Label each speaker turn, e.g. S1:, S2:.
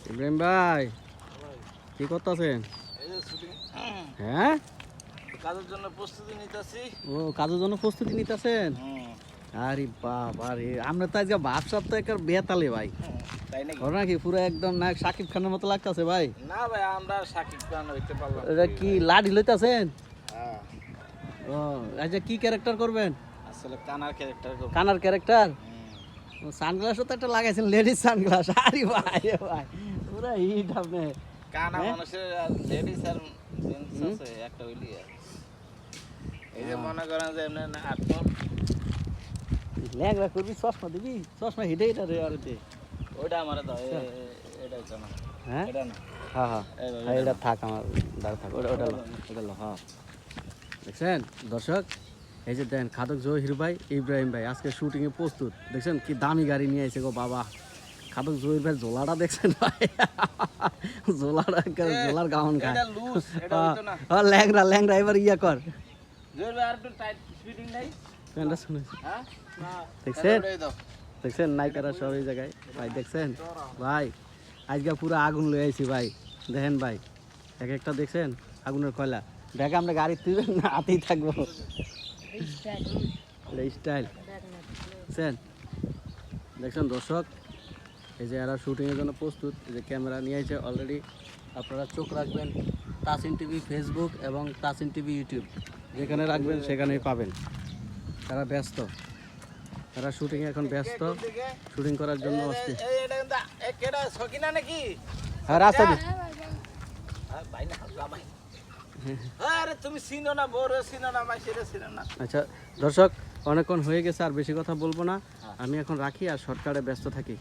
S1: ইব্রাহিম ভাই কি করতেছেন? হ্যাঁ,
S2: কাজের জন্য প্রস্তুতি নিতেছি।
S1: ও কাজের জন্য প্রস্তুতি নিতেছেন? আরে বাবা রে, আমরা তো আজকে ভাবসাব তো একটা বেতালে ভাই।
S2: তাই নাকি?
S1: ওর নাকি পুরো একদম না শাকিব খানের মতো লাগতেছে ভাই।
S2: না ভাই, আমরা শাকিব খান হইতে পারলাম
S1: এটা কি লাডি লইতাছেন?
S2: হ্যাঁ,
S1: ও আচ্ছা, কি ক্যারেক্টার করবেন?
S2: আসলে কানার ক্যারেক্টার করব।
S1: কানার ক্যারেক্টার? সানগ্লাসও তো একটা লাগাইছেন, লেডিস সানগ্লাস। আরে ভাই এ ভাই, পুরো হিট আপনি।
S2: কানা
S1: হ্যাঁ?
S2: মানুষের লেডিস আর জেন্টস আছে একটা হইলি আর। এই যে মনে করেন যে এমনি না আটক
S1: ল্যাংড়া করবি, চশমা দিবি, চশমা হিটে হিটা রে আর দে।
S2: ওইটা আমার দাও, এটা হচ্ছে না।
S1: হ্যাঁ
S2: এটা না।
S1: হ্যাঁ হ্যাঁ
S2: এই ভাই,
S1: হ্যাঁ, এটা থাক, আমার দাঁড়া থাক, ওটা ওটা লো, ওটা লো। হ্যাঁ দেখছেন দর্শক, এই যে দেন খাদক জহির ভাই, ইব্রাহিম ভাই আজকে শুটিংয়ে প্রস্তুত। দেখছেন কি দামি গাড়ি নিয়ে আইছে গো বাবা। খাদক জহির ভাই জোলাটা দেখছেন ভাই, জোলাটা জোলার গাউন খায়।
S2: এটা লুজ, এটা হইতো না।
S1: হ্যাঁ ল্যাংড়া ল্যাংড়া, এবার ইয়া কর।
S2: জোর ভাই আর একটু টাইট ফিটিং নাই?
S1: প্যান্টটা শুনে
S2: হ্যাঁ? না।
S1: দেখছেন?
S2: ওটাই দাও।
S1: দেখছেন নায়িকারা সব এই জায়গায় ভাই, দেখছেন ভাই আজকে পুরো আগুন লয়ে আইছি ভাই। দেখেন ভাই এক একটা দেখছেন আগুনের কয়লা। দেখ আমরা গাড়ি তুলবেন না, হাতেই থাকবো। স্টাইল দেখছেন, দেখছেন দর্শক, এই যে এরা শুটিংয়ের জন্য প্রস্তুত। এই যে ক্যামেরা নিয়ে এসে অলরেডি। আপনারা চোখ রাখবেন তাসিন টিভি ফেসবুক এবং তাসিন টিভি ইউটিউব, যেখানে রাখবেন সেখানেই পাবেন। তারা ব্যস্ত, তারা শুটিংয়ে এখন ব্যস্ত, শুটিং করার জন্য আসছে।
S2: এটা কিন্তু কেডা সকিনা নাকি?
S1: হ্যাঁ রাস্তা দি
S2: ভাই না, ভাই। আরে তুমি চিনো না, বড় চিনো না, ভাই সেটা চিনো না।
S1: আচ্ছা দর্শক, অনেকক্ষণ হয়ে গেছে, আর বেশি কথা বলবো না। আমি এখন রাখি আর শর্টকাটে ব্যস্ত থাকি।